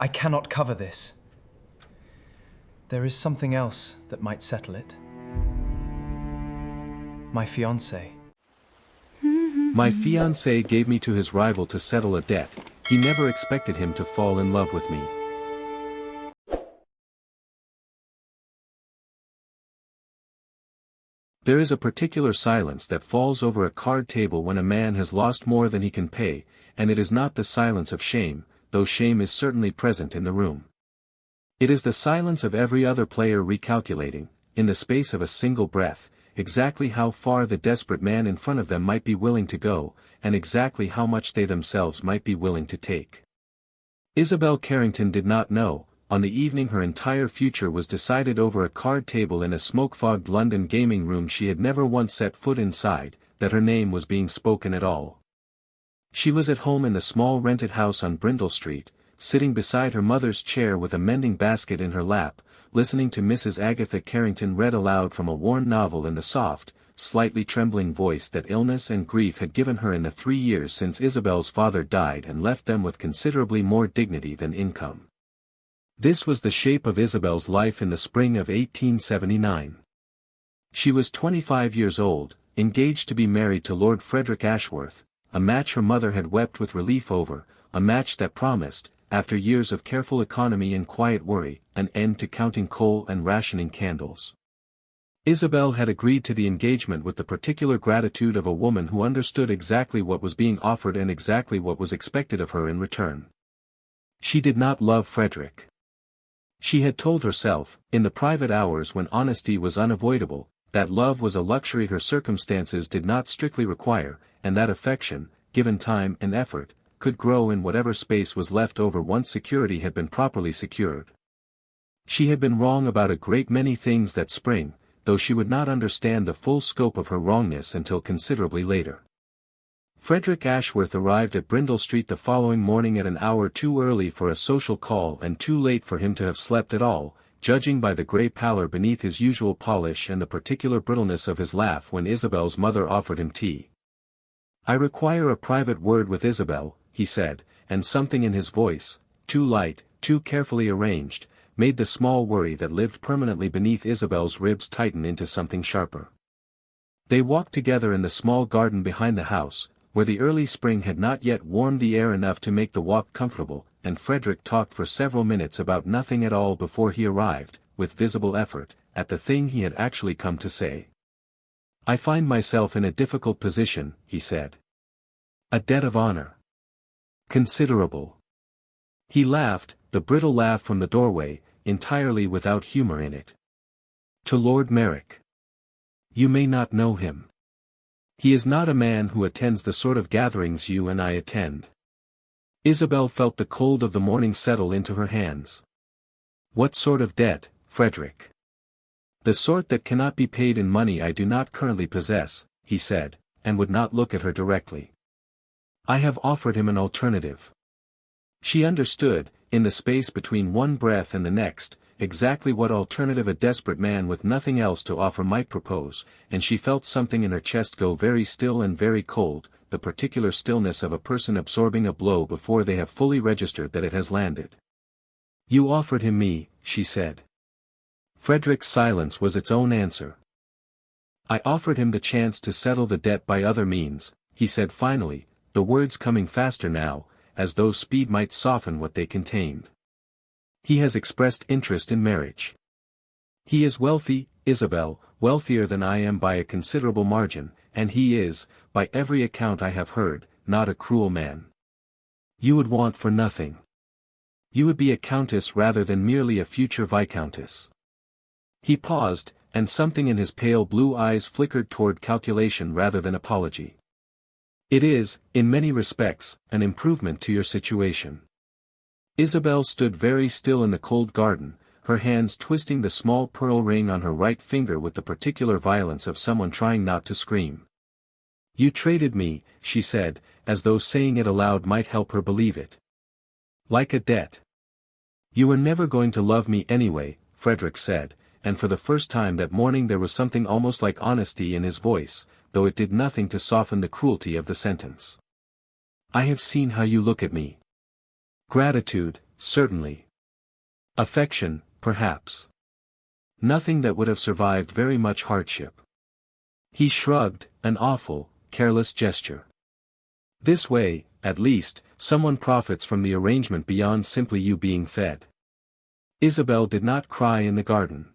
I cannot cover this. There is something else that might settle it. My fiancé. My fiancé gave me to his rival to settle a debt. He never expected him to fall in love with me. There is a particular silence that falls over a card table when a man has lost more than he can pay, and it is not the silence of shame, though shame is certainly present in the room. It is the silence of every other player recalculating, in the space of a single breath, exactly how far the desperate man in front of them might be willing to go, and exactly how much they themselves might be willing to take. Isabel Carrington did not know, on the evening her entire future was decided over a card table in a smoke-fogged London gaming room she had never once set foot inside, that her name was being spoken at all. She was at home in the small rented house on Brindle Street, sitting beside her mother's chair with a mending basket in her lap, listening to Mrs. Agatha Carrington read aloud from a worn novel in the soft, slightly trembling voice that illness and grief had given her in the 3 years since Isabel's father died and left them with considerably more dignity than income. This was the shape of Isabel's life in the spring of 1879. She was 25 years old, engaged to be married to Lord Frederick Ashworth, a match her mother had wept with relief over, a match that promised, after years of careful economy and quiet worry, an end to counting coal and rationing candles. Isabel had agreed to the engagement with the particular gratitude of a woman who understood exactly what was being offered and exactly what was expected of her in return. She did not love Frederick. She had told herself, in the private hours when honesty was unavoidable, that love was a luxury her circumstances did not strictly require, and that affection, given time and effort, could grow in whatever space was left over once security had been properly secured. She had been wrong about a great many things that spring, though she would not understand the full scope of her wrongness until considerably later. Frederick Ashworth arrived at Brindle Street the following morning at an hour too early for a social call and too late for him to have slept at all, judging by the grey pallor beneath his usual polish and the particular brittleness of his laugh when Isabel's mother offered him tea. "I require a private word with Isabel," he said, and something in his voice, too light, too carefully arranged, made the small worry that lived permanently beneath Isabel's ribs tighten into something sharper. They walked together in the small garden behind the house, where the early spring had not yet warmed the air enough to make the walk comfortable, and Frederick talked for several minutes about nothing at all before he arrived, with visible effort, at the thing he had actually come to say. "I find myself in a difficult position," he said. "A debt of honor. Considerable." He laughed, the brittle laugh from the doorway, entirely without humor in it. "To Lord Merrick. You may not know him. He is not a man who attends the sort of gatherings you and I attend." Isabel felt the cold of the morning settle into her hands. "What sort of debt, Frederick?" "The sort that cannot be paid in money I do not currently possess," he said, and would not look at her directly. "I have offered him an alternative." She understood, in the space between one breath and the next, exactly what alternative a desperate man with nothing else to offer might propose, and she felt something in her chest go very still and very cold, the particular stillness of a person absorbing a blow before they have fully registered that it has landed. "You offered him me," she said. Frederick's silence was its own answer. "I offered him the chance to settle the debt by other means," he said finally, the words coming faster now, as though speed might soften what they contained. "He has expressed interest in marriage. He is wealthy, Isabel, wealthier than I am by a considerable margin, and he is, by every account I have heard, not a cruel man. You would want for nothing. You would be a countess rather than merely a future viscountess." He paused, and something in his pale blue eyes flickered toward calculation rather than apology. "It is, in many respects, an improvement to your situation." Isabel stood very still in the cold garden, her hands twisting the small pearl ring on her right finger with the particular violence of someone trying not to scream. "You traded me," she said, as though saying it aloud might help her believe it. "Like a debt." "You were never going to love me anyway," Frederick said, and for the first time that morning there was something almost like honesty in his voice, though it did nothing to soften the cruelty of the sentence. "I have seen how you look at me. Gratitude, certainly. Affection, perhaps. Nothing that would have survived very much hardship. He shrugged, an awful, careless gesture. This way, at least, someone profits from the arrangement beyond simply you being fed. Isabel did not cry in the garden.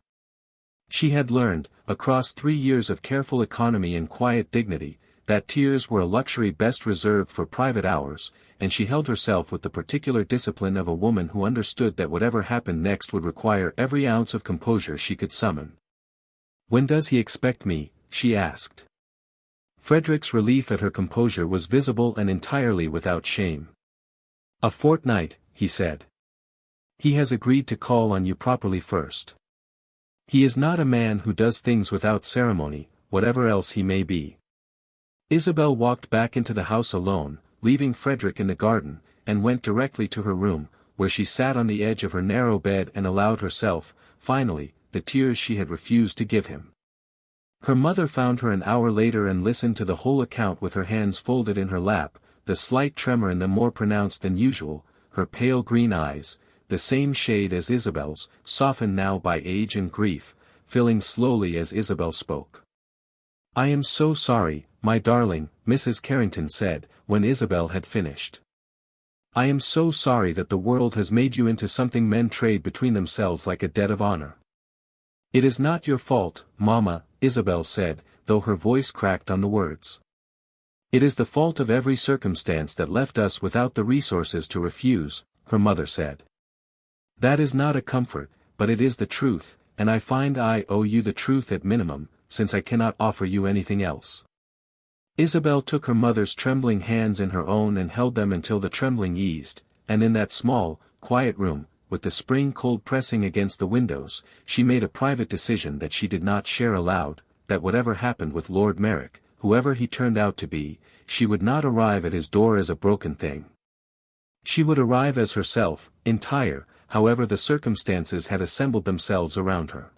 She had learned, across 3 years of careful economy and quiet dignity, that tears were a luxury best reserved for private hours, and she held herself with the particular discipline of a woman who understood that whatever happened next would require every ounce of composure she could summon. "When does he expect me?" she asked. Frederick's relief at her composure was visible and entirely without shame. "A fortnight," he said. "He has agreed to call on you properly first. He is not a man who does things without ceremony, whatever else he may be." Isabel walked back into the house alone, leaving Frederick in the garden, and went directly to her room, where she sat on the edge of her narrow bed and allowed herself, finally, the tears she had refused to give him. Her mother found her an hour later and listened to the whole account with her hands folded in her lap, the slight tremor in them more pronounced than usual, her pale green eyes, the same shade as Isabel's, softened now by age and grief, filling slowly as Isabel spoke. "I am so sorry, my darling," Mrs. Carrington said, when Isabel had finished. "I am so sorry that the world has made you into something men trade between themselves like a debt of honor." "It is not your fault, Mamma," Isabel said, though her voice cracked on the words. "It is the fault of every circumstance that left us without the resources to refuse," her mother said. "That is not a comfort, but it is the truth, and I find I owe you the truth at minimum, since I cannot offer you anything else." Isabel took her mother's trembling hands in her own and held them until the trembling eased, and in that small, quiet room, with the spring cold pressing against the windows, she made a private decision that she did not share aloud, that whatever happened with Lord Merrick, whoever he turned out to be, she would not arrive at his door as a broken thing. She would arrive as herself, entire, however the circumstances had assembled themselves around her.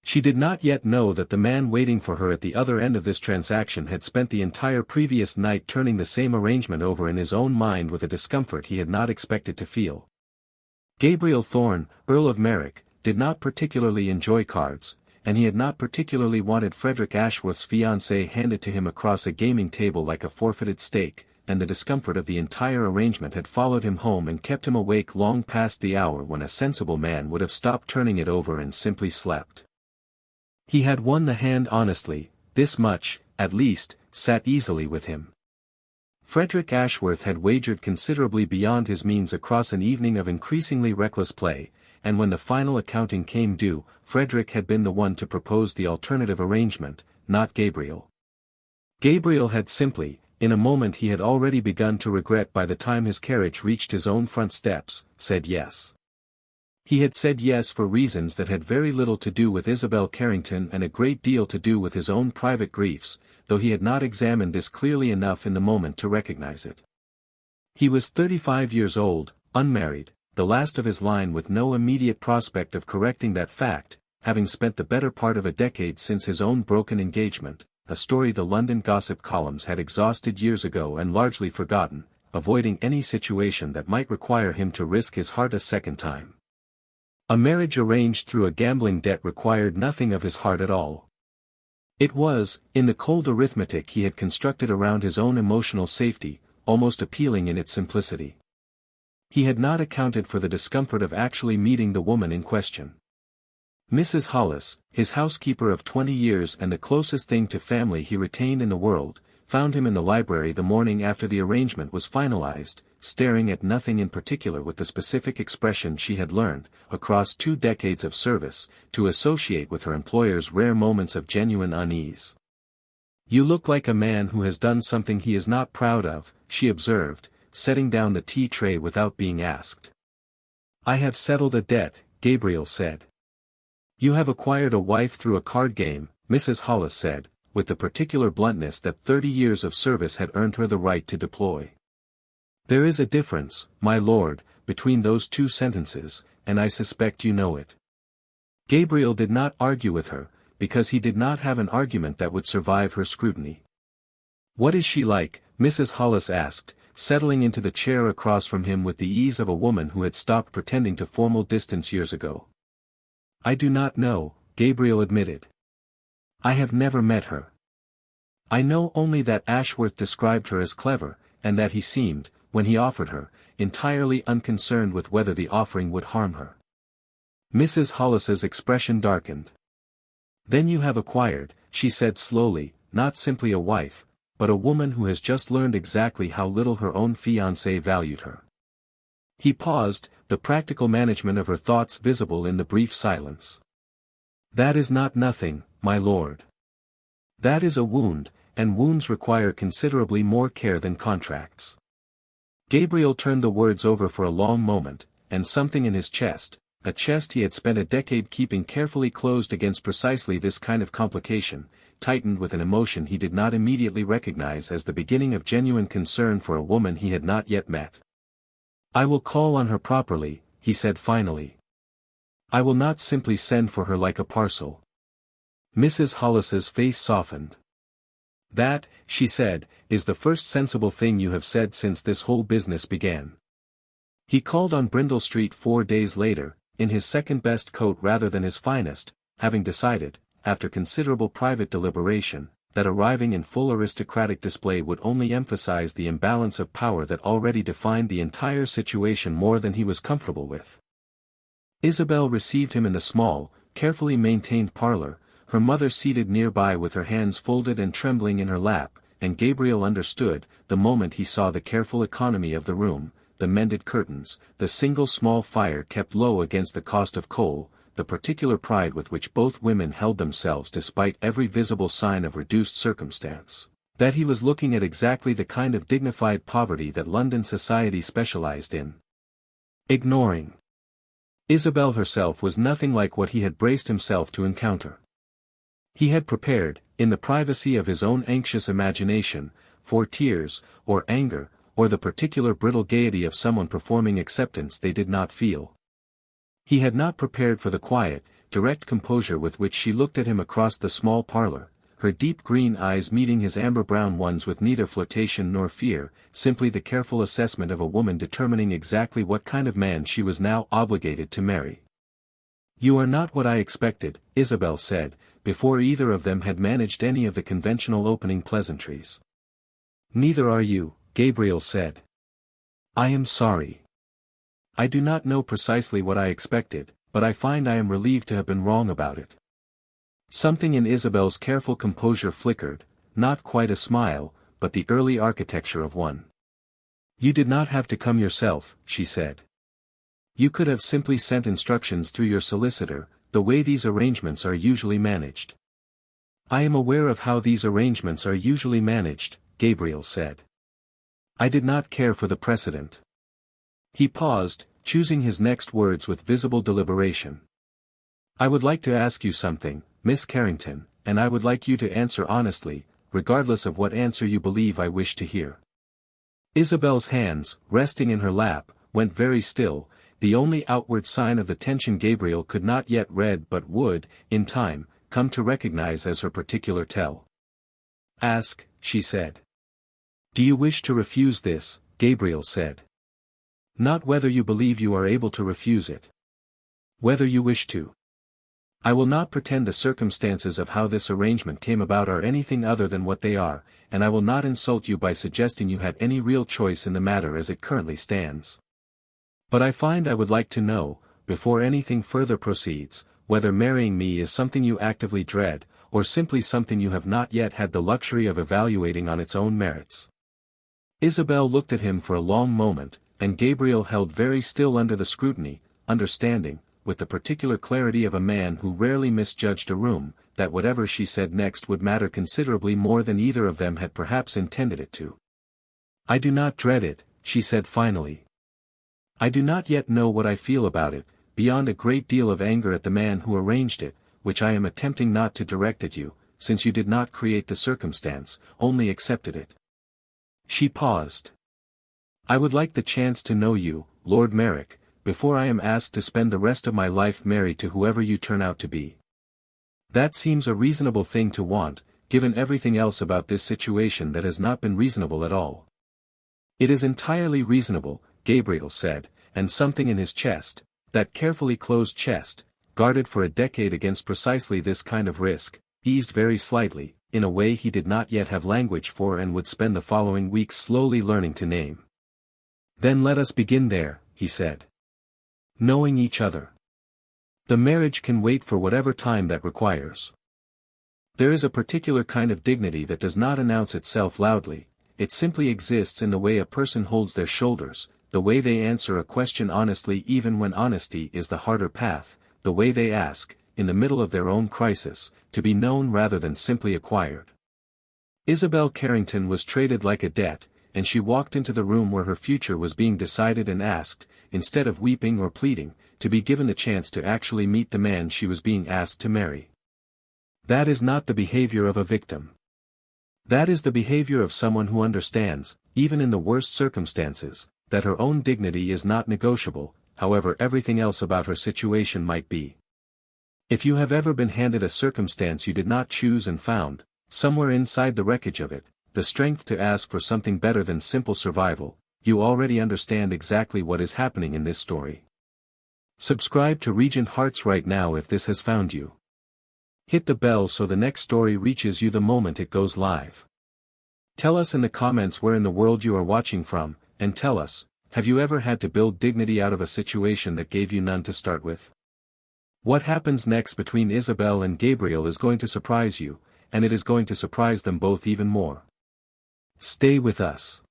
She did not yet know that the man waiting for her at the other end of this transaction had spent the entire previous night turning the same arrangement over in his own mind with a discomfort he had not expected to feel. Gabriel Thorne, Earl of Merrick, did not particularly enjoy cards, and he had not particularly wanted Frederick Ashworth's fiancée handed to him across a gaming table like a forfeited stake, and the discomfort of the entire arrangement had followed him home and kept him awake long past the hour when a sensible man would have stopped turning it over and simply slept. He had won the hand honestly, this much, at least, sat easily with him. Frederick Ashworth had wagered considerably beyond his means across an evening of increasingly reckless play, and when the final accounting came due, Frederick had been the one to propose the alternative arrangement, not Gabriel. Gabriel had simply, in a moment he had already begun to regret by the time his carriage reached his own front steps, said yes. He had said yes for reasons that had very little to do with Isabel Carrington and a great deal to do with his own private griefs, though he had not examined this clearly enough in the moment to recognize it. He was 35 years old, unmarried, the last of his line with no immediate prospect of correcting that fact, having spent the better part of a decade since his own broken engagement, a story the London gossip columns had exhausted years ago and largely forgotten, avoiding any situation that might require him to risk his heart a second time. A marriage arranged through a gambling debt required nothing of his heart at all. It was, in the cold arithmetic he had constructed around his own emotional safety, almost appealing in its simplicity. He had not accounted for the discomfort of actually meeting the woman in question. Mrs. Hollis, his housekeeper of 20 years and the closest thing to family he retained in the world, found him in the library the morning after the arrangement was finalized, staring at nothing in particular with the specific expression she had learned, across 2 decades of service, to associate with her employer's rare moments of genuine unease. "You look like a man who has done something he is not proud of," she observed, setting down the tea tray without being asked. "I have settled a debt," Gabriel said. "You have acquired a wife through a card game," Mrs. Hollis said, with the particular bluntness that 30 years of service had earned her the right to deploy. "There is a difference, my lord, between those 2 sentences, and I suspect you know it." Gabriel did not argue with her, because he did not have an argument that would survive her scrutiny. "What is she like?" Mrs. Hollis asked, settling into the chair across from him with the ease of a woman who had stopped pretending to formal distance years ago. "I do not know," Gabriel admitted. "I have never met her. I know only that Ashworth described her as clever, and that he seemed, when he offered her, entirely unconcerned with whether the offering would harm her." Mrs. Hollis's expression darkened. "Then you have acquired," she said slowly, "not simply a wife, but a woman who has just learned exactly how little her own fiancé valued her." He paused, the practical management of her thoughts visible in the brief silence. "That is not nothing, my lord. That is a wound, and wounds require considerably more care than contracts." Gabriel turned the words over for a long moment, and something in his chest, a chest he had spent a decade keeping carefully closed against precisely this kind of complication, tightened with an emotion he did not immediately recognize as the beginning of genuine concern for a woman he had not yet met. "I will call on her properly," he said finally. "I will not simply send for her like a parcel." Mrs. Hollis's face softened. "That," she said, "is the first sensible thing you have said since this whole business began." He called on Brindle Street 4 days later, in his second-best coat rather than his finest, having decided, after considerable private deliberation, that arriving in full aristocratic display would only emphasize the imbalance of power that already defined the entire situation more than he was comfortable with. Isabel received him in the small, carefully maintained parlor, her mother seated nearby with her hands folded and trembling in her lap, and Gabriel understood, the moment he saw the careful economy of the room, the mended curtains, the single small fire kept low against the cost of coal, the particular pride with which both women held themselves despite every visible sign of reduced circumstance, that he was looking at exactly the kind of dignified poverty that London society specialized in ignoring. Isabel herself was nothing like what he had braced himself to encounter. He had prepared, in the privacy of his own anxious imagination, for tears, or anger, or the particular brittle gaiety of someone performing acceptance they did not feel. He had not prepared for the quiet, direct composure with which she looked at him across the small parlor, her deep green eyes meeting his amber-brown ones with neither flirtation nor fear, simply the careful assessment of a woman determining exactly what kind of man she was now obligated to marry. "You are not what I expected," Isabel said, before either of them had managed any of the conventional opening pleasantries. "Neither are you," Gabriel said. "I am sorry. I do not know precisely what I expected, but I find I am relieved to have been wrong about it." Something in Isabel's careful composure flickered, not quite a smile, but the early architecture of one. "You did not have to come yourself," she said. "You could have simply sent instructions through your solicitor, the way these arrangements are usually managed." "I am aware of how these arrangements are usually managed," Gabriel said. "I did not care for the precedent." He paused, choosing his next words with visible deliberation. "I would like to ask you something, Miss Carrington, and I would like you to answer honestly, regardless of what answer you believe I wish to hear." Isabel's hands, resting in her lap, went very still, the only outward sign of the tension Gabriel could not yet read but would, in time, come to recognize as her particular tell. "Ask," she said. "Do you wish to refuse this?" Gabriel said. "Not whether you believe you are able to refuse it. Whether you wish to. I will not pretend the circumstances of how this arrangement came about are anything other than what they are, and I will not insult you by suggesting you had any real choice in the matter as it currently stands. But I find I would like to know, before anything further proceeds, whether marrying me is something you actively dread, or simply something you have not yet had the luxury of evaluating on its own merits." Isabel looked at him for a long moment, and Gabriel held very still under the scrutiny, understanding, with the particular clarity of a man who rarely misjudged a room, that whatever she said next would matter considerably more than either of them had perhaps intended it to. "I do not dread it," she said finally. "I do not yet know what I feel about it, beyond a great deal of anger at the man who arranged it, which I am attempting not to direct at you, since you did not create the circumstance, only accepted it." She paused. "I would like the chance to know you, Lord Merrick, before I am asked to spend the rest of my life married to whoever you turn out to be. That seems a reasonable thing to want, given everything else about this situation that has not been reasonable at all." It is entirely reasonable, Gabriel said, and something in his chest, that carefully closed chest, guarded for a decade against precisely this kind of risk, eased very slightly, in a way he did not yet have language for and would spend the following weeks slowly learning to name. Then let us begin there, he said. Knowing each other. The marriage can wait for whatever time that requires. There is a particular kind of dignity that does not announce itself loudly, it simply exists in the way a person holds their shoulders, the way they answer a question honestly even when honesty is the harder path, the way they ask, in the middle of their own crisis, to be known rather than simply acquired. Isabel Carrington was treated like a debt, and she walked into the room where her future was being decided and asked, instead of weeping or pleading, to be given the chance to actually meet the man she was being asked to marry. That is not the behavior of a victim. That is the behavior of someone who understands, even in the worst circumstances, that her own dignity is not negotiable, however everything else about her situation might be. If you have ever been handed a circumstance you did not choose and found, somewhere inside the wreckage of it, the strength to ask for something better than simple survival, you already understand exactly what is happening in this story. Subscribe to Regent Hearts right now if this has found you. Hit the bell so the next story reaches you the moment it goes live. Tell us in the comments where in the world you are watching from, and tell us, have you ever had to build dignity out of a situation that gave you none to start with? What happens next between Isabel and Gabriel is going to surprise you, and it is going to surprise them both even more. Stay with us.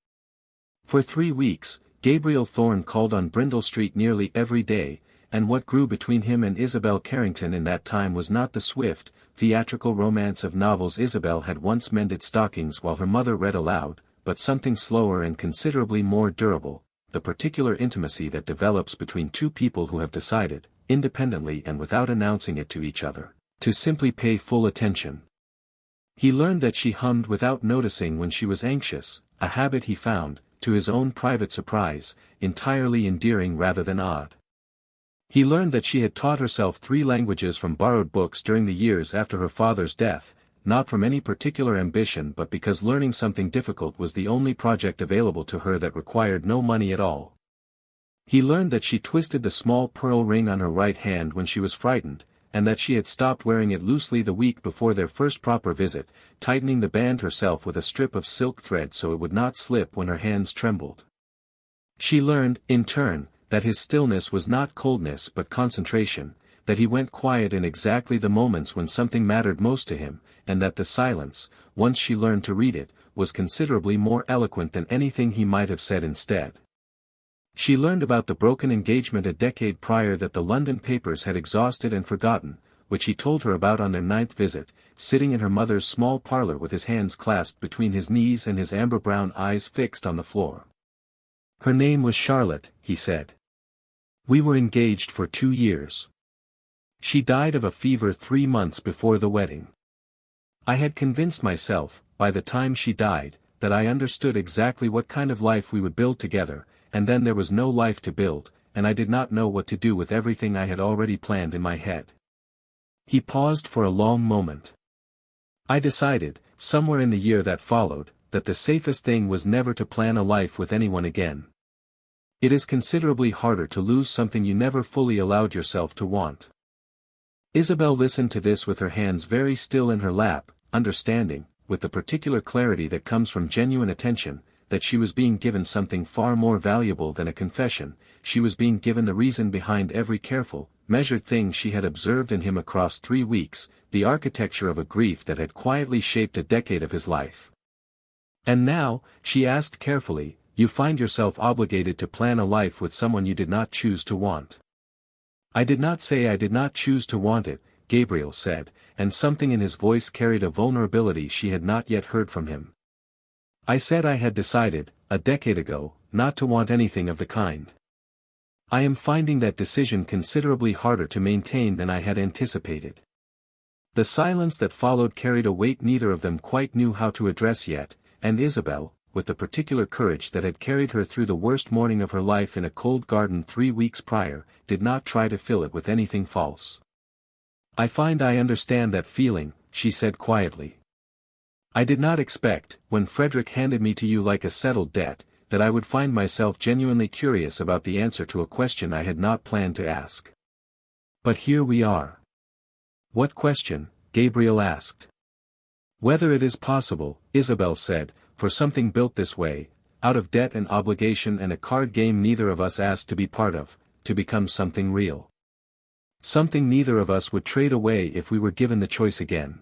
For 3 weeks, Gabriel Thorne called on Brindle Street nearly every day, and what grew between him and Isabel Carrington in that time was not the swift, theatrical romance of novels Isabel had once mended stockings while her mother read aloud, but something slower and considerably more durable, the particular intimacy that develops between two people who have decided, independently and without announcing it to each other, to simply pay full attention. He learned that she hummed without noticing when she was anxious, a habit he found, to his own private surprise, entirely endearing rather than odd. He learned that she had taught herself 3 languages from borrowed books during the years after her father's death, not from any particular ambition but because learning something difficult was the only project available to her that required no money at all. He learned that she twisted the small pearl ring on her right hand when she was frightened, and that she had stopped wearing it loosely the week before their first proper visit, tightening the band herself with a strip of silk thread so it would not slip when her hands trembled. She learned, in turn, that his stillness was not coldness but concentration, that he went quiet in exactly the moments when something mattered most to him, and that the silence, once she learned to read it, was considerably more eloquent than anything he might have said instead. She learned about the broken engagement a decade prior that the London papers had exhausted and forgotten, which he told her about on their 9th visit, sitting in her mother's small parlour with his hands clasped between his knees and his amber-brown eyes fixed on the floor. Her name was Charlotte, he said. We were engaged for 2 years. She died of a fever 3 months before the wedding. I had convinced myself, by the time she died, that I understood exactly what kind of life we would build together, and then there was no life to build, and I did not know what to do with everything I had already planned in my head. He paused for a long moment. I decided, somewhere in the year that followed, that the safest thing was never to plan a life with anyone again. It is considerably harder to lose something you never fully allowed yourself to want. Isabel listened to this with her hands very still in her lap, understanding, with the particular clarity that comes from genuine attention, that she was being given something far more valuable than a confession. She was being given the reason behind every careful, measured thing she had observed in him across 3 weeks, the architecture of a grief that had quietly shaped a decade of his life. And now, she asked carefully, you find yourself obligated to plan a life with someone you did not choose to want. I did not say I did not choose to want it, Gabriel said, and something in his voice carried a vulnerability she had not yet heard from him. I said I had decided, a decade ago, not to want anything of the kind. I am finding that decision considerably harder to maintain than I had anticipated. The silence that followed carried a weight neither of them quite knew how to address yet, and Isabel, with the particular courage that had carried her through the worst morning of her life in a cold garden 3 weeks prior, did not try to fill it with anything false. I find I understand that feeling, she said quietly. I did not expect, when Frederick handed me to you like a settled debt, that I would find myself genuinely curious about the answer to a question I had not planned to ask. But here we are. What question? Gabriel asked. Whether it is possible, Isabel said, for something built this way, out of debt and obligation and a card game neither of us asked to be part of, to become something real. Something neither of us would trade away if we were given the choice again.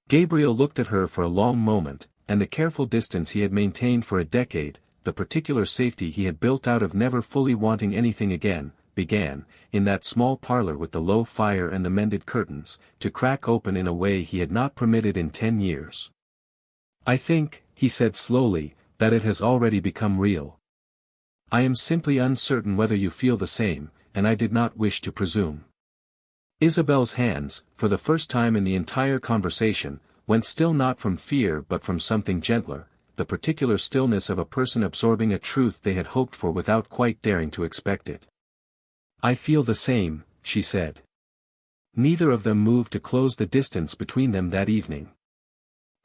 Gabriel looked at her for a long moment, and the careful distance he had maintained for a decade, the particular safety he had built out of never fully wanting anything again, began, in that small parlor with the low fire and the mended curtains, to crack open in a way he had not permitted in 10 years. I think, he said slowly, that it has already become real. I am simply uncertain whether you feel the same, and I did not wish to presume. Isabel's hands, for the first time in the entire conversation, went still not from fear but from something gentler, the particular stillness of a person absorbing a truth they had hoped for without quite daring to expect it. I feel the same, she said. Neither of them moved to close the distance between them that evening.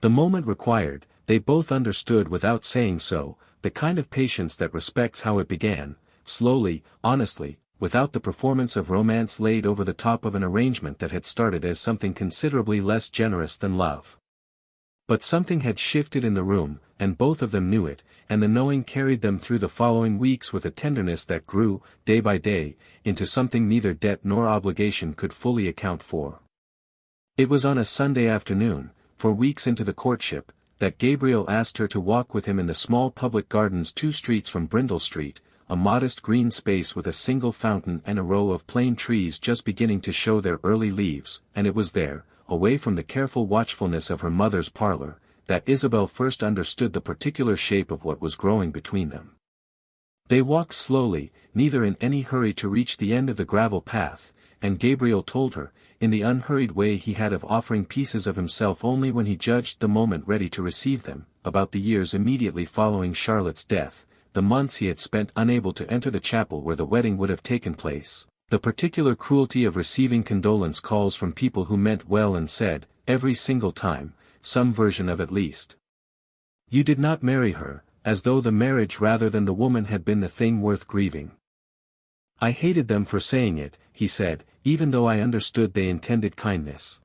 The moment required, they both understood without saying so, the kind of patience that respects how it began, slowly, honestly, without the performance of romance laid over the top of an arrangement that had started as something considerably less generous than love. But something had shifted in the room, and both of them knew it, and the knowing carried them through the following weeks with a tenderness that grew, day by day, into something neither debt nor obligation could fully account for. It was on a Sunday afternoon, for weeks into the courtship, that Gabriel asked her to walk with him in the small public gardens 2 streets from Brindle Street, a modest green space with a single fountain and a row of plane trees just beginning to show their early leaves, and it was there, away from the careful watchfulness of her mother's parlor, that Isabel first understood the particular shape of what was growing between them. They walked slowly, neither in any hurry to reach the end of the gravel path, and Gabriel told her, in the unhurried way he had of offering pieces of himself only when he judged the moment ready to receive them, about the years immediately following Charlotte's death, the months he had spent unable to enter the chapel where the wedding would have taken place, the particular cruelty of receiving condolence calls from people who meant well and said, every single time, some version of at least. You did not marry her, as though the marriage rather than the woman had been the thing worth grieving. I hated them for saying it, he said, even though I understood they intended kindness.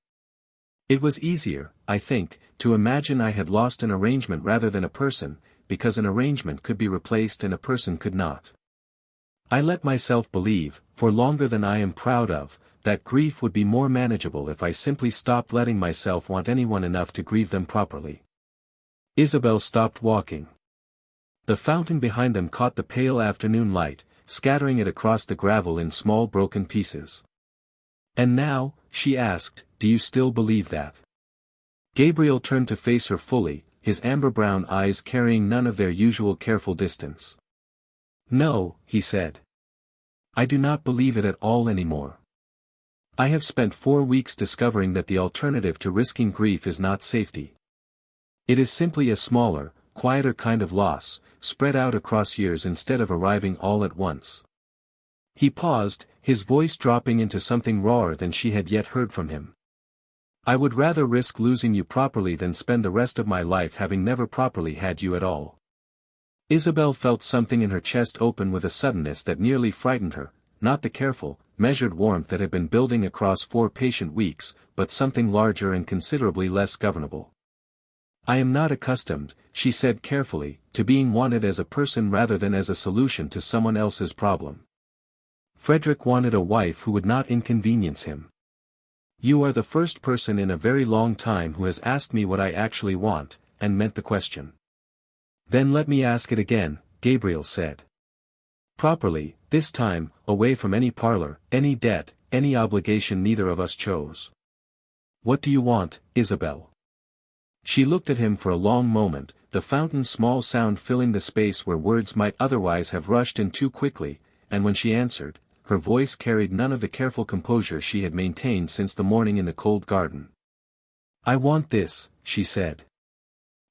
It was easier, I think, to imagine I had lost an arrangement rather than a person, because an arrangement could be replaced and a person could not. I let myself believe, for longer than I am proud of, that grief would be more manageable if I simply stopped letting myself want anyone enough to grieve them properly. Isabel stopped walking. The fountain behind them caught the pale afternoon light, scattering it across the gravel in small broken pieces. And now, she asked, do you still believe that? Gabriel turned to face her fully, his amber-brown eyes carrying none of their usual careful distance. No, he said. I do not believe it at all anymore. I have spent 4 weeks discovering that the alternative to risking grief is not safety. It is simply a smaller, quieter kind of loss, spread out across years instead of arriving all at once. He paused, his voice dropping into something rawer than she had yet heard from him. I would rather risk losing you properly than spend the rest of my life having never properly had you at all. Isabel felt something in her chest open with a suddenness that nearly frightened her, not the careful, measured warmth that had been building across 4 patient weeks, but something larger and considerably less governable. I am not accustomed, she said carefully, to being wanted as a person rather than as a solution to someone else's problem. Frederick wanted a wife who would not inconvenience him. You are the first person in a very long time who has asked me what I actually want, and meant the question. Then let me ask it again, Gabriel said. Properly, this time, away from any parlor, any debt, any obligation neither of us chose. What do you want, Isabel? She looked at him for a long moment, the fountain's small sound filling the space where words might otherwise have rushed in too quickly, and when she answered, her voice carried none of the careful composure she had maintained since the morning in the cold garden. I want this, she said.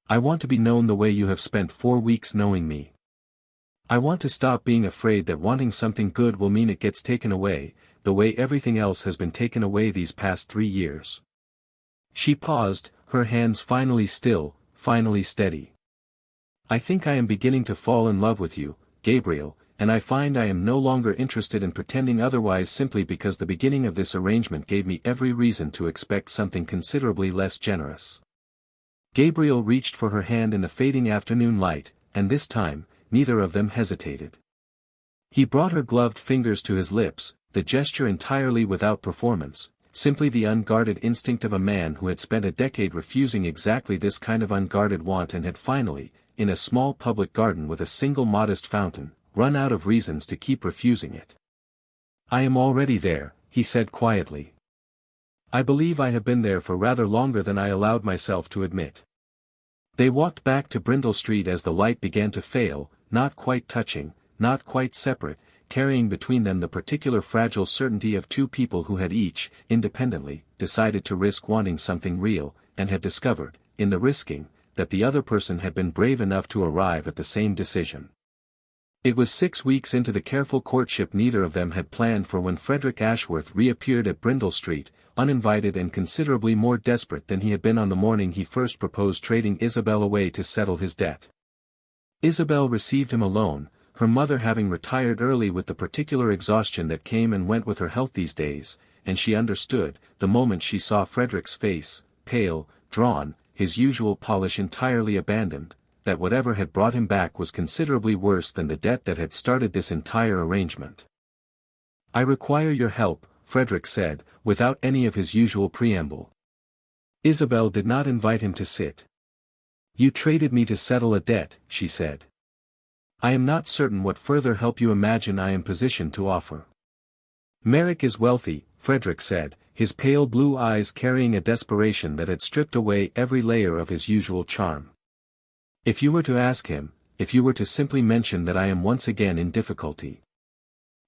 I want to be known the way you have spent 4 weeks knowing me. I want to stop being afraid that wanting something good will mean it gets taken away, the way everything else has been taken away these past 3 years. She paused, her hands finally still, finally steady. I think I am beginning to fall in love with you, Gabriel, and I find I am no longer interested in pretending otherwise simply because the beginning of this arrangement gave me every reason to expect something considerably less generous. Gabriel reached for her hand in the fading afternoon light, and this time, neither of them hesitated. He brought her gloved fingers to his lips, the gesture entirely without performance, simply the unguarded instinct of a man who had spent a decade refusing exactly this kind of unguarded want and had finally, in a small public garden with a single modest fountain, run out of reasons to keep refusing it. I am already there, he said quietly. I believe I have been there for rather longer than I allowed myself to admit. They walked back to Brindle Street as the light began to fail, not quite touching, not quite separate, carrying between them the particular fragile certainty of two people who had each, independently, decided to risk wanting something real, and had discovered, in the risking, that the other person had been brave enough to arrive at the same decision. It was 6 weeks into the careful courtship neither of them had planned for when Frederick Ashworth reappeared at Brindle Street, uninvited and considerably more desperate than he had been on the morning he first proposed trading Isabel away to settle his debt. Isabel received him alone, her mother having retired early with the particular exhaustion that came and went with her health these days, and she understood, the moment she saw Frederick's face, pale, drawn, his usual polish entirely abandoned, that whatever had brought him back was considerably worse than the debt that had started this entire arrangement. I require your help, Frederick said, without any of his usual preamble. Isabel did not invite him to sit. You traded me to settle a debt, she said. I am not certain what further help you imagine I am positioned to offer. Merrick is wealthy, Frederick said, his pale blue eyes carrying a desperation that had stripped away every layer of his usual charm. If you were to ask him, if you were to simply mention that I am once again in difficulty.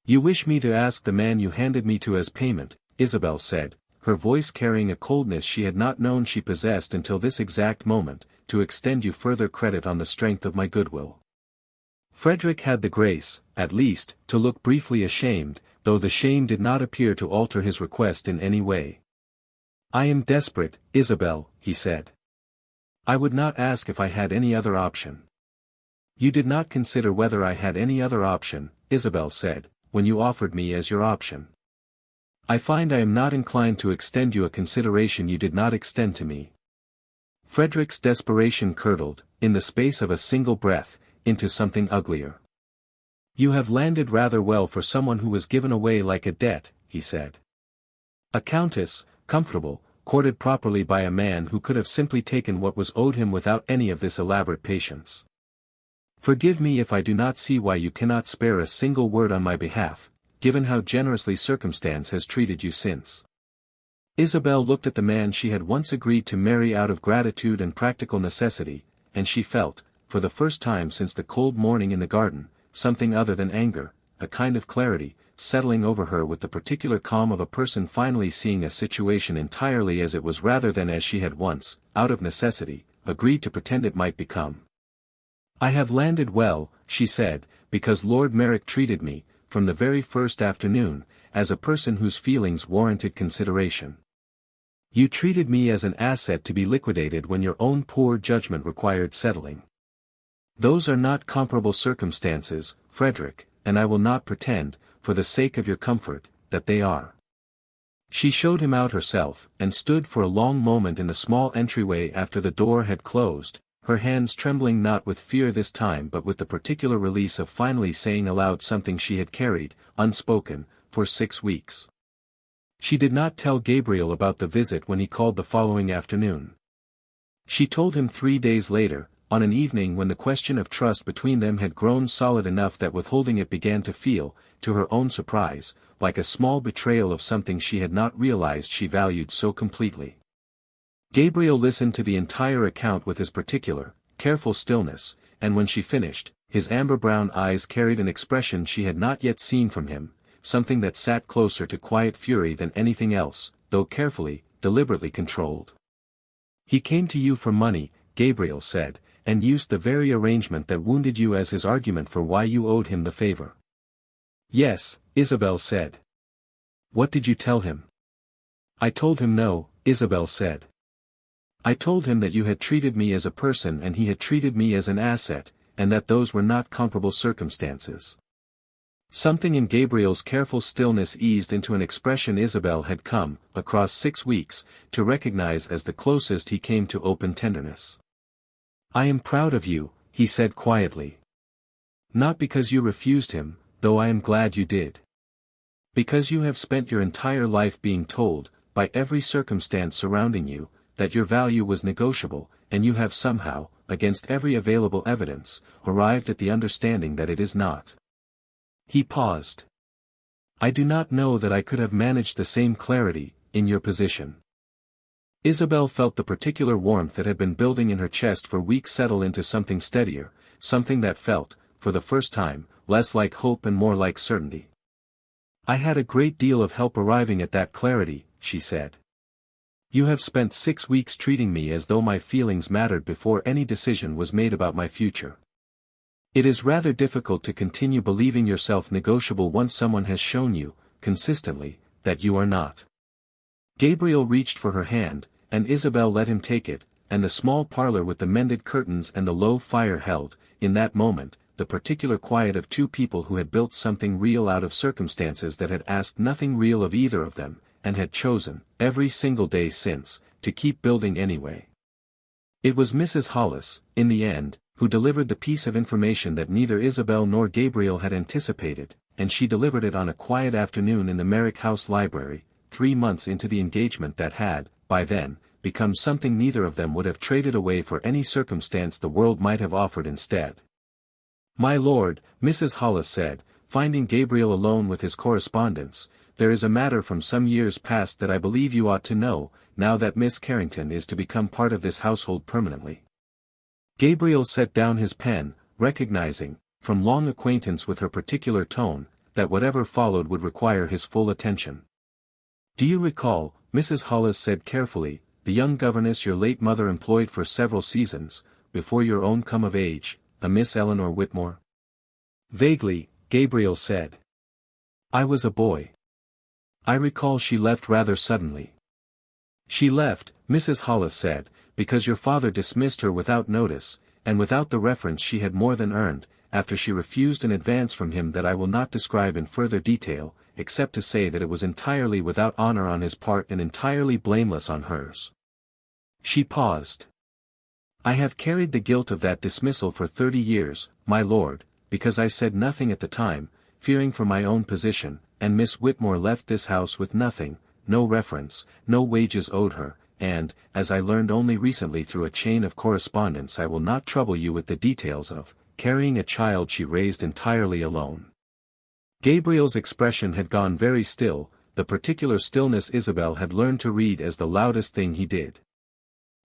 You wish me to ask the man you handed me to as payment, Isabel said, her voice carrying a coldness she had not known she possessed until this exact moment, to extend you further credit on the strength of my goodwill. Frederick had the grace, at least, to look briefly ashamed, though the shame did not appear to alter his request in any way. I am desperate, Isabel, he said. I would not ask if I had any other option. You did not consider whether I had any other option, Isabel said, when you offered me as your option. I find I am not inclined to extend you a consideration you did not extend to me. Frederick's desperation curdled, in the space of a single breath, into something uglier. You have landed rather well for someone who was given away like a debt, he said. A countess, comfortable, courted properly by a man who could have simply taken what was owed him without any of this elaborate patience. Forgive me if I do not see why you cannot spare a single word on my behalf, given how generously circumstance has treated you since. Isabel looked at the man she had once agreed to marry out of gratitude and practical necessity, and she felt, for the first time since the cold morning in the garden, something other than anger, a kind of clarity, settling over her with the particular calm of a person finally seeing a situation entirely as it was rather than as she had once, out of necessity, agreed to pretend it might become. I have landed well, she said, because Lord Merrick treated me, from the very first afternoon, as a person whose feelings warranted consideration. You treated me as an asset to be liquidated when your own poor judgment required settling. Those are not comparable circumstances, Frederick, and I will not pretend, for the sake of your comfort, that they are. She showed him out herself, and stood for a long moment in the small entryway after the door had closed, her hands trembling not with fear this time but with the particular release of finally saying aloud something she had carried, unspoken, for 6 weeks. She did not tell Gabriel about the visit when he called the following afternoon. She told him 3 days later, on an evening when the question of trust between them had grown solid enough that withholding it began to feel, to her own surprise, like a small betrayal of something she had not realized she valued so completely. Gabriel listened to the entire account with his particular, careful stillness, and when she finished, his amber-brown eyes carried an expression she had not yet seen from him, something that sat closer to quiet fury than anything else, though carefully, deliberately controlled. He came to you for money, Gabriel said, and used the very arrangement that wounded you as his argument for why you owed him the favor. Yes, Isabel said. What did you tell him? I told him no, Isabel said. I told him that you had treated me as a person and he had treated me as an asset, and that those were not comparable circumstances. Something in Gabriel's careful stillness eased into an expression Isabel had come, across 6 weeks, to recognize as the closest he came to open tenderness. I am proud of you, he said quietly. Not because you refused him, though I am glad you did. Because you have spent your entire life being told, by every circumstance surrounding you, that your value was negotiable, and you have somehow, against every available evidence, arrived at the understanding that it is not. He paused. I do not know that I could have managed the same clarity, in your position. Isabel felt the particular warmth that had been building in her chest for weeks settle into something steadier, something that felt, for the first time, less like hope and more like certainty. I had a great deal of help arriving at that clarity, she said. You have spent 6 weeks treating me as though my feelings mattered before any decision was made about my future. It is rather difficult to continue believing yourself negotiable once someone has shown you, consistently, that you are not. Gabriel reached for her hand, and Isabel let him take it, and the small parlor with the mended curtains and the low fire held, in that moment, the particular quiet of 2 people who had built something real out of circumstances that had asked nothing real of either of them, and had chosen, every single day since, to keep building anyway. It was Mrs. Hollis, in the end, who delivered the piece of information that neither Isabel nor Gabriel had anticipated, and she delivered it on a quiet afternoon in the Merrick House library, 3 months into the engagement that had, by then, become something neither of them would have traded away for any circumstance the world might have offered instead. My lord, Mrs. Hollis said, finding Gabriel alone with his correspondence, there is a matter from some years past that I believe you ought to know, now that Miss Carrington is to become part of this household permanently. Gabriel set down his pen, recognizing, from long acquaintance with her particular tone, that whatever followed would require his full attention. Do you recall, Mrs. Hollis said carefully, the young governess your late mother employed for several seasons, before your own come of age, a Miss Eleanor Whitmore? Vaguely, Gabriel said. I was a boy. I recall she left rather suddenly. She left, Mrs. Hollis said, because your father dismissed her without notice, and without the reference she had more than earned, after she refused an advance from him that I will not describe in further detail, except to say that it was entirely without honor on his part and entirely blameless on hers. She paused. I have carried the guilt of that dismissal for 30 years, my lord, because I said nothing at the time, fearing for my own position, and Miss Whitmore left this house with nothing, no reference, no wages owed her, and, as I learned only recently through a chain of correspondence I will not trouble you with the details of, carrying a child she raised entirely alone. Gabriel's expression had gone very still, the particular stillness Isabel had learned to read as the loudest thing he did.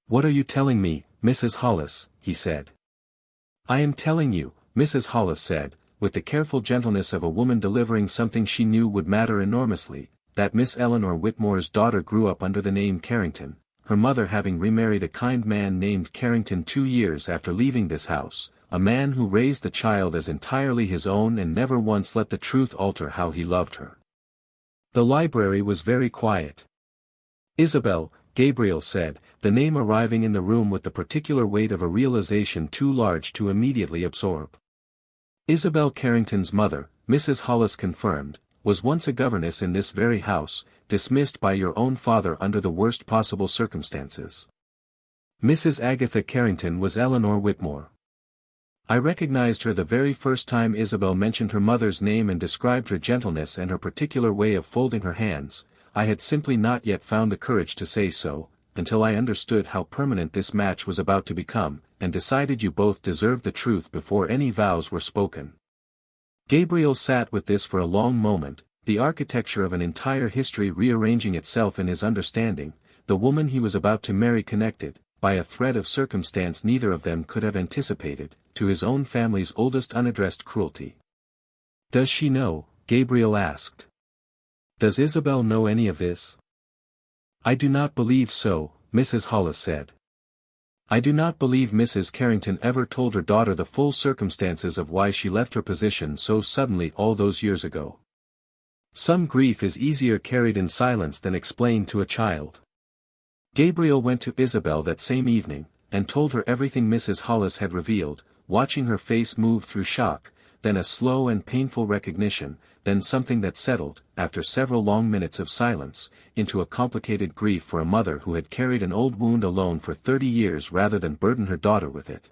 What are you telling me, Mrs. Hollis? He said. I am telling you, Mrs. Hollis said, with the careful gentleness of a woman delivering something she knew would matter enormously, that Miss Eleanor Whitmore's daughter grew up under the name Carrington, her mother having remarried a kind man named Carrington 2 years after leaving this house, a man who raised the child as entirely his own and never once let the truth alter how he loved her. The library was very quiet. Isabel, Gabriel said, the name arriving in the room with the particular weight of a realization too large to immediately absorb. Isabel Carrington's mother, Mrs. Hollis confirmed, was once a governess in this very house, dismissed by your own father under the worst possible circumstances. Mrs. Agatha Carrington was Eleanor Whitmore. I recognized her the very first time Isabel mentioned her mother's name and described her gentleness and her particular way of folding her hands. I had simply not yet found the courage to say so, until I understood how permanent this match was about to become, and decided you both deserved the truth before any vows were spoken. Gabriel sat with this for a long moment, the architecture of an entire history rearranging itself in his understanding, the woman he was about to marry connected, by a thread of circumstance neither of them could have anticipated, to his own family's oldest unaddressed cruelty. Does she know? Gabriel asked. Does Isabel know any of this? I do not believe so, Mrs. Hollis said. I do not believe Mrs. Carrington ever told her daughter the full circumstances of why she left her position so suddenly all those years ago. Some grief is easier carried in silence than explained to a child. Gabriel went to Isabel that same evening, and told her everything Mrs. Hollis had revealed, watching her face move through shock, then a slow and painful recognition, then something that settled, after several long minutes of silence, into a complicated grief for a mother who had carried an old wound alone for 30 years rather than burden her daughter with it.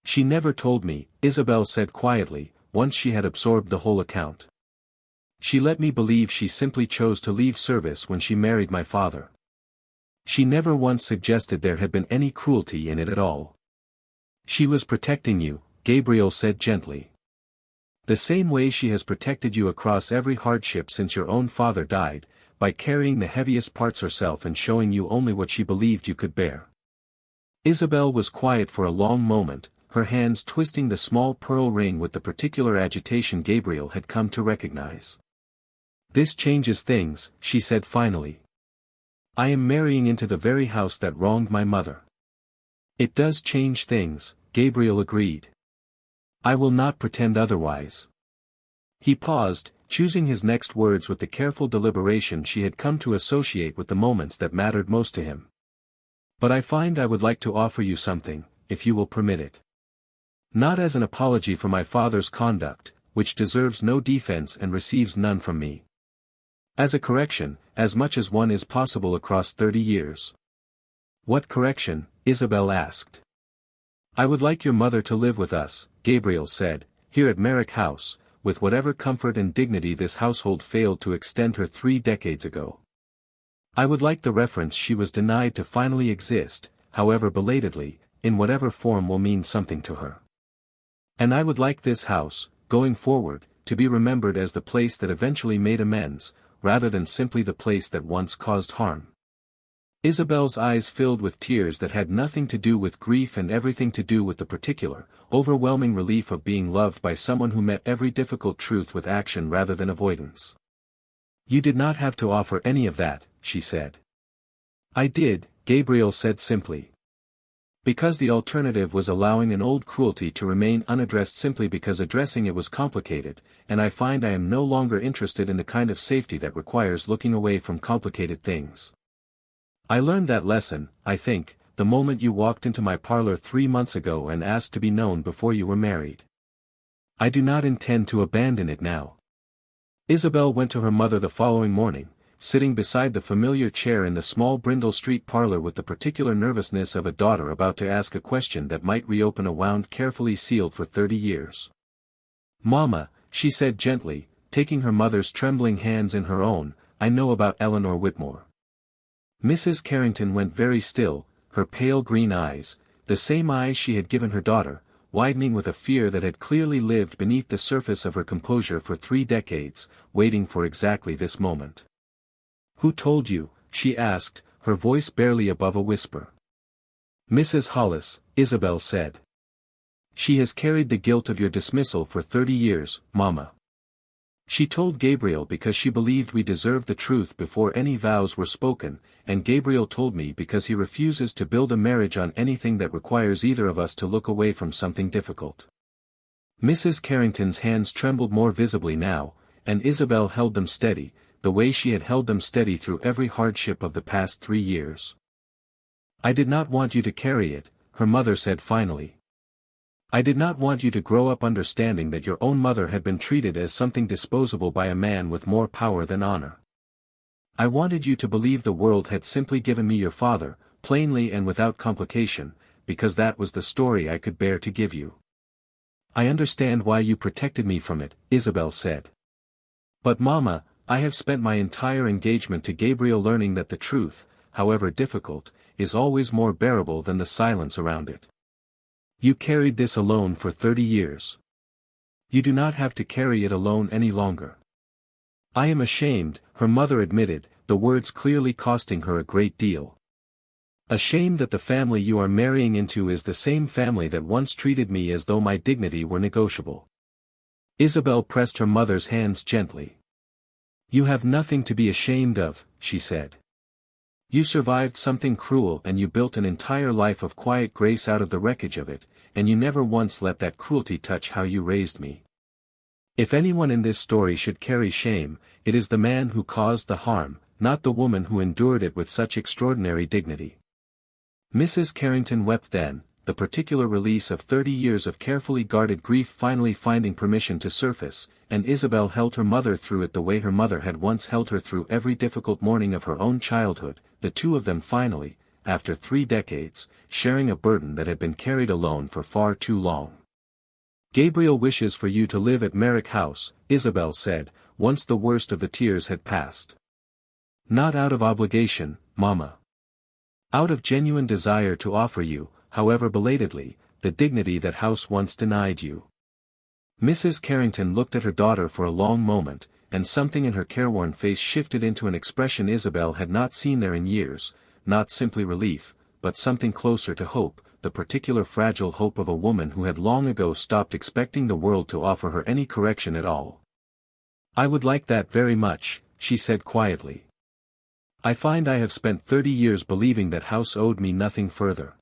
"She never told me," Isabel said quietly, once she had absorbed the whole account. "She let me believe she simply chose to leave service when she married my father. She never once suggested there had been any cruelty in it at all." "She was protecting you," Gabriel said gently. "The same way she has protected you across every hardship since your own father died, by carrying the heaviest parts herself and showing you only what she believed you could bear." Isabel was quiet for a long moment, her hands twisting the small pearl ring with the particular agitation Gabriel had come to recognize. "This changes things," she said finally. "I am marrying into the very house that wronged my mother." "It does change things," Gabriel agreed. "I will not pretend otherwise." He paused, choosing his next words with the careful deliberation she had come to associate with the moments that mattered most to him. "But I find I would like to offer you something, if you will permit it. Not as an apology for my father's conduct, which deserves no defense and receives none from me. As a correction, as much as one is possible across 30 years. "What correction?" Isabel asked. "I would like your mother to live with us," Gabriel said, "here at Merrick House, with whatever comfort and dignity this household failed to extend her 3 decades ago. I would like the reference she was denied to finally exist, however belatedly, in whatever form will mean something to her. And I would like this house, going forward, to be remembered as the place that eventually made amends, rather than simply the place that once caused harm." Isabel's eyes filled with tears that had nothing to do with grief and everything to do with the particular, overwhelming relief of being loved by someone who met every difficult truth with action rather than avoidance. "You did not have to offer any of that," she said. "I did," Gabriel said simply. "Because the alternative was allowing an old cruelty to remain unaddressed simply because addressing it was complicated, and I find I am no longer interested in the kind of safety that requires looking away from complicated things. I learned that lesson, I think, the moment you walked into my parlor 3 months ago and asked to be known before you were married. I do not intend to abandon it now." Isabel went to her mother the following morning, sitting beside the familiar chair in the small Brindle Street parlor with the particular nervousness of a daughter about to ask a question that might reopen a wound carefully sealed for 30 years. "Mama," she said gently, taking her mother's trembling hands in her own, "I know about Eleanor Whitmore." Mrs. Carrington went very still, her pale green eyes, the same eyes she had given her daughter, widening with a fear that had clearly lived beneath the surface of her composure for 3 decades, waiting for exactly this moment. "Who told you?" she asked, her voice barely above a whisper. "Mrs. Hollis," Isabel said. "She has carried the guilt of your dismissal for 30 years, Mama. She told Gabriel because she believed we deserved the truth before any vows were spoken, and Gabriel told me because he refuses to build a marriage on anything that requires either of us to look away from something difficult." Mrs. Carrington's hands trembled more visibly now, and Isabel held them steady, the way she had held them steady through every hardship of the past 3 years. "I did not want you to carry it," her mother said finally. "I did not want you to grow up understanding that your own mother had been treated as something disposable by a man with more power than honor. I wanted you to believe the world had simply given me your father, plainly and without complication, because that was the story I could bear to give you." "I understand why you protected me from it," Isabel said. "But Mama, I have spent my entire engagement to Gabriel learning that the truth, however difficult, is always more bearable than the silence around it. You carried this alone for 30 years. You do not have to carry it alone any longer." "I am ashamed," her mother admitted, the words clearly costing her a great deal. "Ashamed that the family you are marrying into is the same family that once treated me as though my dignity were negotiable." Isabel pressed her mother's hands gently. "You have nothing to be ashamed of," she said. "You survived something cruel and you built an entire life of quiet grace out of the wreckage of it, and you never once let that cruelty touch how you raised me. If anyone in this story should carry shame, it is the man who caused the harm, not the woman who endured it with such extraordinary dignity. Mrs. Carrington wept then, the particular release of 30 years of carefully guarded grief finally finding permission to surface, and Isabel held her mother through it the way her mother had once held her through every difficult morning of her own childhood, the two of them finally, after 3 decades, sharing a burden that had been carried alone for far too long. "Gabriel wishes for you to live at Merrick House," Isabel said, once the worst of the tears had passed. "Not out of obligation, Mama. Out of genuine desire to offer you, however belatedly, the dignity that house once denied you." Mrs. Carrington looked at her daughter for a long moment, and something in her careworn face shifted into an expression Isabel had not seen there in years, not simply relief, but something closer to hope, the particular fragile hope of a woman who had long ago stopped expecting the world to offer her any correction at all. "I would like that very much," she said quietly. "I find I have spent 30 years believing that house owed me nothing further.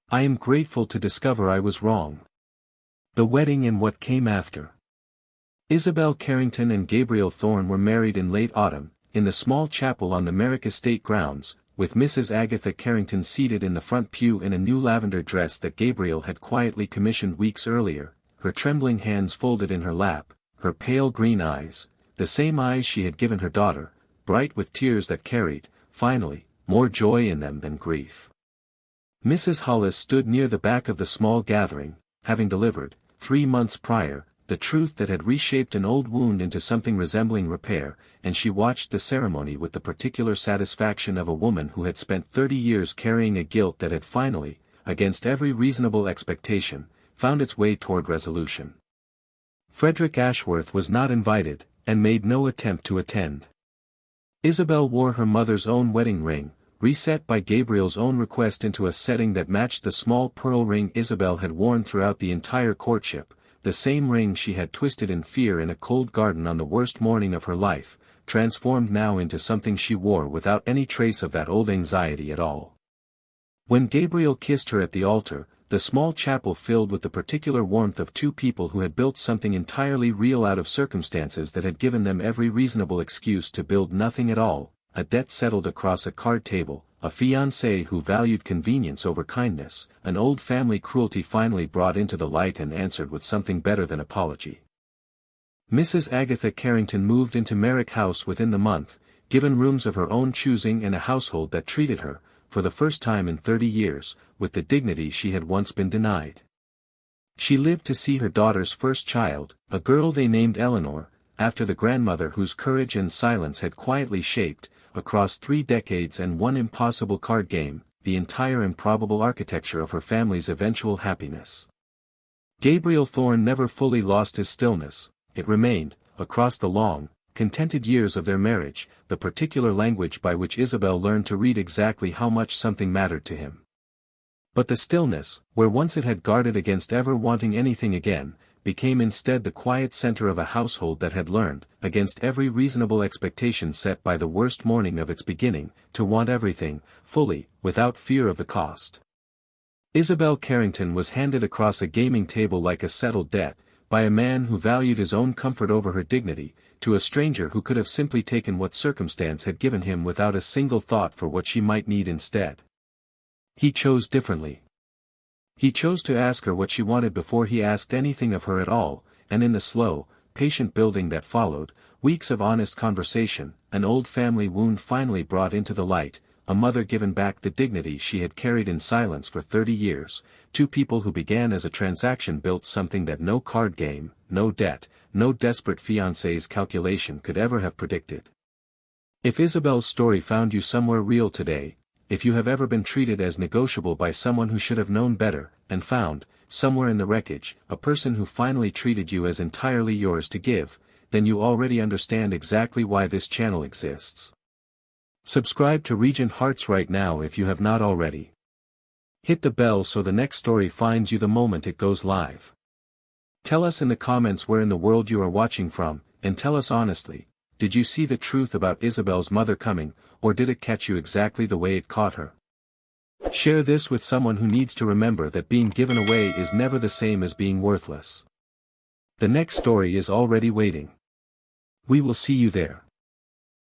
I am grateful to discover I was wrong." The wedding and what came after. Isabel Carrington and Gabriel Thorne were married in late autumn, in the small chapel on the Merrick estate grounds, with Mrs. Agatha Carrington seated in the front pew in a new lavender dress that Gabriel had quietly commissioned weeks earlier, her trembling hands folded in her lap, her pale green eyes, the same eyes she had given her daughter, bright with tears that carried, finally, more joy in them than grief. Mrs. Hollis stood near the back of the small gathering, having delivered, 3 months prior, the truth that had reshaped an old wound into something resembling repair, and she watched the ceremony with the particular satisfaction of a woman who had spent 30 years carrying a guilt that had finally, against every reasonable expectation, found its way toward resolution. Frederick Ashworth was not invited, and made no attempt to attend. Isabel wore her mother's own wedding ring, reset by Gabriel's own request into a setting that matched the small pearl ring Isabel had worn throughout the entire courtship, the same ring she had twisted in fear in a cold garden on the worst morning of her life, transformed now into something she wore without any trace of that old anxiety at all. When Gabriel kissed her at the altar, the small chapel filled with the particular warmth of two people who had built something entirely real out of circumstances that had given them every reasonable excuse to build nothing at all, a debt settled across a card table, a fiancé who valued convenience over kindness, an old family cruelty finally brought into the light and answered with something better than apology. Mrs. Agatha Carrington moved into Merrick House within the month, given rooms of her own choosing and a household that treated her, for the first time in 30 years, with the dignity she had once been denied. She lived to see her daughter's first child, a girl they named Eleanor, after the grandmother whose courage and silence had quietly shaped, across 3 decades and one impossible card game, the entire improbable architecture of her family's eventual happiness. Gabriel Thorne never fully lost his stillness. It remained, across the long, contented years of their marriage, the particular language by which Isabel learned to read exactly how much something mattered to him. But the stillness, where once it had guarded against ever wanting anything again, became instead the quiet center of a household that had learned, against every reasonable expectation set by the worst morning of its beginning, to want everything, fully, without fear of the cost. Isabel Carrington was handed across a gaming table like a settled debt, by a man who valued his own comfort over her dignity, to a stranger who could have simply taken what circumstance had given him without a single thought for what she might need instead. He chose differently. He chose to ask her what she wanted before he asked anything of her at all, and in the slow, patient building that followed, weeks of honest conversation, an old family wound finally brought into the light, a mother given back the dignity she had carried in silence for 30 years, 2 people who began as a transaction built something that no card game, no debt, no desperate fiancé's calculation could ever have predicted. If Isabel's story found you somewhere real today, if you have ever been treated as negotiable by someone who should have known better, and found, somewhere in the wreckage, a person who finally treated you as entirely yours to give, then you already understand exactly why this channel exists. Subscribe to Regent Hearts right now if you have not already. Hit the bell so the next story finds you the moment it goes live. Tell us in the comments where in the world you are watching from, and tell us honestly, did you see the truth about Isabel's mother coming, or did it catch you exactly the way it caught her? Share this with someone who needs to remember that being given away is never the same as being worthless. The next story is already waiting. We will see you there.